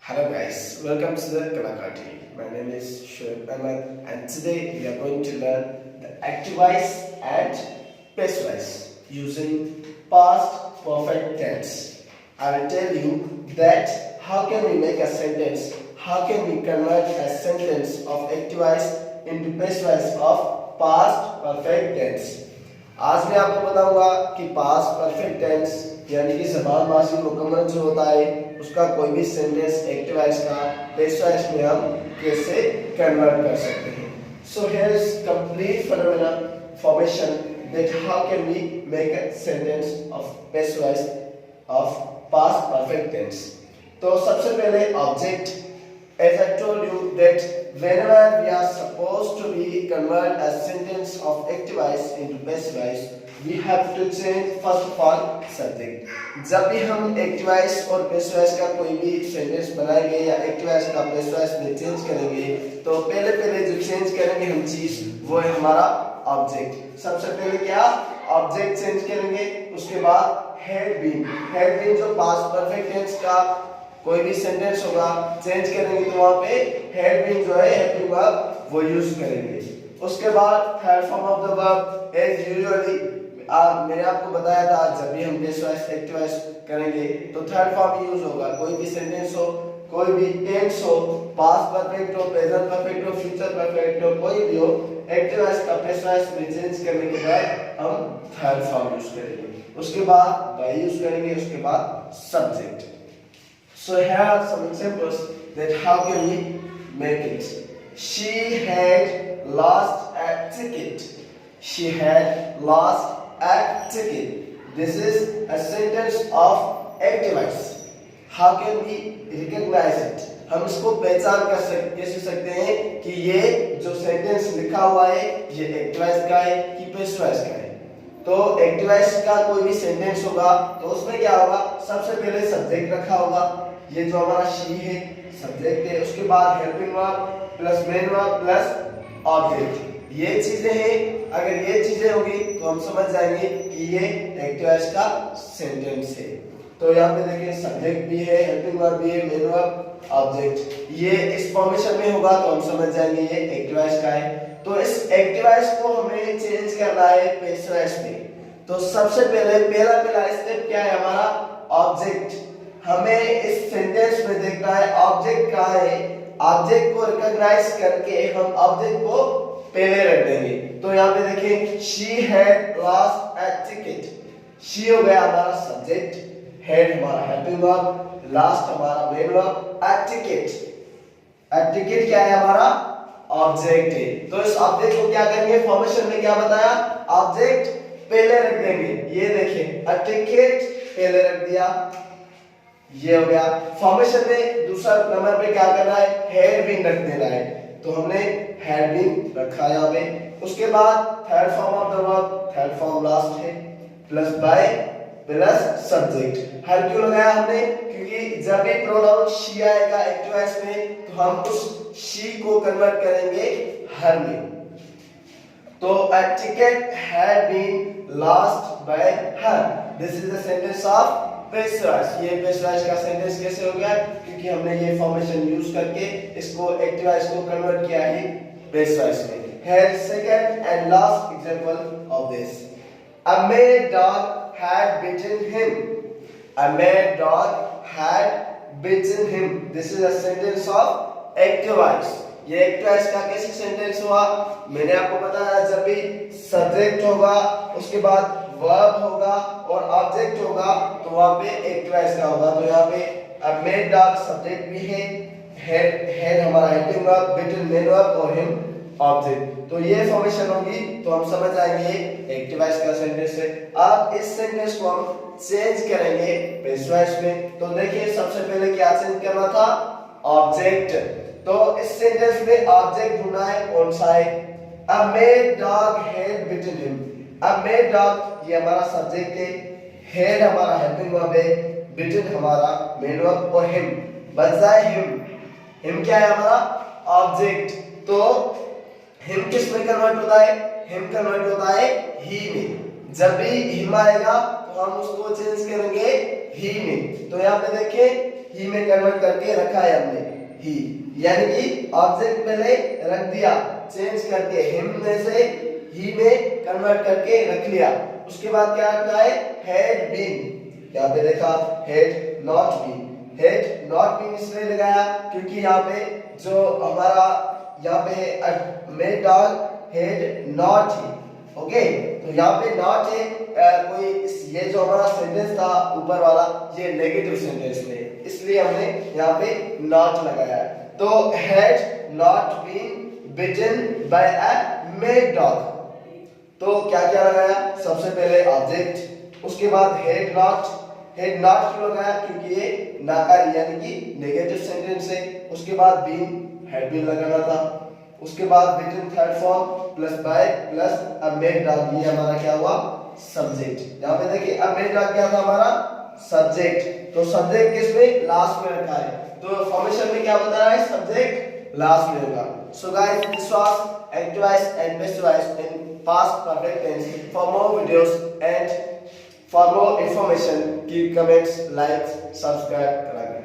Hello guys, welcome to the Kalakar TV. My name is Shoaib Ahmed and today we are going to learn the active voice and passive voice using past perfect tense. I will tell you that how can we make a sentence, how can we convert a sentence of active voice into passive voice of past perfect tense. आज मैं आपको बताऊंगा कि past perfect tense यानी कि ज़बान माजी मुकम्मल जो होता है उसका कोई भी सेंटेंस एक्टिव वॉइस का पेसिव वॉइस में हम कैसे कन्वर्ट कर सकते हैं. So here is complete phenomena formation that how can we make a sentence of passive voice of past perfect tense. तो सबसे पहले object, as I told you that whenever we are supposed to be convert a sentence of active voice into passive voice, we have to change first of all subject. जब भी हम active voice और passive voice का कोई भी sentence बनाएंगे या active voice का passive voice में change करेंगे तो पहले जो change करेंगे हम चीज वो है हमारा object. सबसे पहले क्या object change करेंगे, उसके बाद had been जो past perfect tense का कोई भी सेंटेंस होगा चेंज करेंगे तो वहां पे हैड बीन जो है हेल्पिंग वर्ब वो यूज करेंगे. उसके बाद third form of the verb as usually मैंने आपको बताया था जब भी हम पेसिव वॉइस एक्टिव वॉइस करेंगे तो थर्ड फॉर्म यूज होगा. कोई भी सेंटेंस हो, कोई भी टेंस हो, पास्ट परफेक्ट हो, प्रेजेंट परफेक्ट हो, फ्यूचर परफेक्ट हो, कोई भी हो, एक्टिव वॉइस का पेसिव वॉइस में चेंज करने के बाद हम थर्ड फॉर्म यूज करेंगे. उसके बाद बाय यूज करेंगे, उसके बाद subject. So here are some examples that how can we make it. She had lost a ticket. She had lost a ticket. This is a sentence of active voice. How can we recognize it? हम इसको पहचान कैसे सकते हैं कि ये जो sentence लिखा हुआ है ये एक्टिव वॉइस का है कि पैसिव वॉइस का है. तो एक्टिव वॉइस का कोई भी सेंटेंस होगा तो उसमें क्या होगा, सबसे पहले सब्जेक्ट रखा होगा. ये जो हमारा शी है सब्जेक्ट है, उसके बाद helping verb plus main verb plus object. ये चीजें हैं. अगर ये चीजें होगी तो हम समझ जाएंगे कि ये एक्टिव वॉइस का सेंटेंस है. तो यहाँ पे देखिए सब्जेक्ट भी है, हेल्पिंग वर्ब भी है, मेन वर्ब, ऑब्जेक्ट. ये इस फॉर्मेशन में होगा तो हम समझ जाएंगे ये एक्टिव वॉइस का है. तो इस एक्टिव वॉइस को हमें चेंज करना है पैसिव वॉइस में. तो सबसे पहले पहला स्टेप क्या है हमारा, ऑब्जेक्ट. हमें इस सेंटेंस में देखना है ऑब्जेक्ट कहाँ है. ऑब्जेक्ट को रिकॉग्नाइज करके हम ऑब्जेक्ट को पहले रख देंगे. तो यहाँ पे देखिए she had lost a ticket. She हो गया हमारा सब्जेक्ट, हैड हमारा हेल्पिंग वर्ब, लॉस्ट हमारा मेन वर्ब, अ टिकट क्या है हमारा ऑब्जेक्ट है. तो इस ऑब्जेक्ट को क्या करेंगे, फॉर्मेशन में क्या बताया, ऑब्जेक्ट पहले रख देंगे. ये देखिए अ टिकट पहले रख दिया, ये हो गया. फॉर्मेशन में दूसरा नंबर पे क्या करना है, हैड बीन रख देना है. तो हमने हैड बीन रखा यहाँ पे. उसके बाद third form of the verb, third form last है, प्लस बाय प्लस सब्जेक्ट. हर क्यों लगाया हमने, क्योंकि जब भी प्रोनाउन शी आएगा एक्टिव वॉइस में तो हम उस शी को कन्वर्ट करेंगे हर में. तो a ticket had been lost by her. This is the sentence of passive voice. ये पैसिव वॉइस का सेंटेंस कैसे हो गया, क्योंकि हमने ये फॉर्मेशन यूज करके इसको एक्टिव वॉइस को कन्वर्ट किया है पैसिव वॉइस में. Here second and last example of this. A mad dog had bitten him. A mad dog had bitten him. This is a sentence of active voice. ये active voice का कैसे sentence हुआ, मैंने आपको बताया जब भी सब्जेक्ट होगा उसके बाद वर्ब होगा और ऑब्जेक्ट होगा तो वहां पे एक्टिव वॉइस का होगा. तो यहाँ पे अ मेड डॉग सब्जेक्ट भी है, हेड हमारा हेल्पिंग वर्ब, बिटन मेन वर्ब और हिम ऑब्जेक्ट. तो ये फॉर्मेशन होगी तो हम समझ जाएंगे एक्टिव वॉइस का सेंटेंस है. अब इस सेंटेंस को हम चेंज करेंगे पैसिव वॉइस में. तो देखिए सबसे पहले क्या चेंज करना था, ऑब्जेक्ट. तो इस सेंटेंस में ऑब्जेक्ट ढूंढना है कौन सा है, a mad dog had bitten him. अब मेड डॉग ये हमारा सब्जेक्ट है, हेड हमारा हेल्पिंग वर्ब है, बिटन हमारा मेन वर्ब और हिम बच जाए हिम. हिम क्या है हमारा ऑब्जेक्ट. तो हिम किस में कन्वर्ट होता है, हिम कन्वर्ट होता है ही में. जब भी हिम आएगा तो हम उसको चेंज करेंगे ही में. तो यहाँ पे देखिए ही में कन्वर्ट करके रखा है हमने, ही, यानी कि ऑब्जेक्ट पहले रख दिया, चेंज करके हिम में से ही में कन्वर्ट करके रख लिया। उसके बाद क्या रखना है, हैड बीन, यहाँ पे देखा had not been, had not been इसलिए लगाया क्योंकि यहाँ पे जो हमारा यहाँ पे mad dog had not he, okay, तो यहाँ पे नॉट है, कोई ये जो हमारा सेंटेंस था ऊपर वाला ये नेगेटिव सेंटेंस है, इसलिए हमने यहाँ पे नॉट लगाया है। तो had not been bitten by a mad dog, तो क्या क्या लगाया, सबसे पहले ऑब्जेक्ट, उसके बाद हैड नॉट क्यों लगाया, क्योंकि ये नाकारी यानी कि नेगेटिव सेंटेंस है। उसके बाद बीन, हैड बीन लगाना था। उसके बाद bitten third form plus by plus a mad dog, ये हमारा क्या हुआ, सब्जेक्ट। यहाँ पे देखिए अ मेड डॉग क्या था हमारा, सब्जेक्ट, तो सब्जेक्ट किस में, लास्ट में रखा है, तो फॉर्मेशन में क्या बता रहा है, सब्जेक्ट लास्ट में होगा। So guys, this was एक्टिवाइज and passivise in past perfect tense. For more videos and for more information, keep comments, like, subscribe.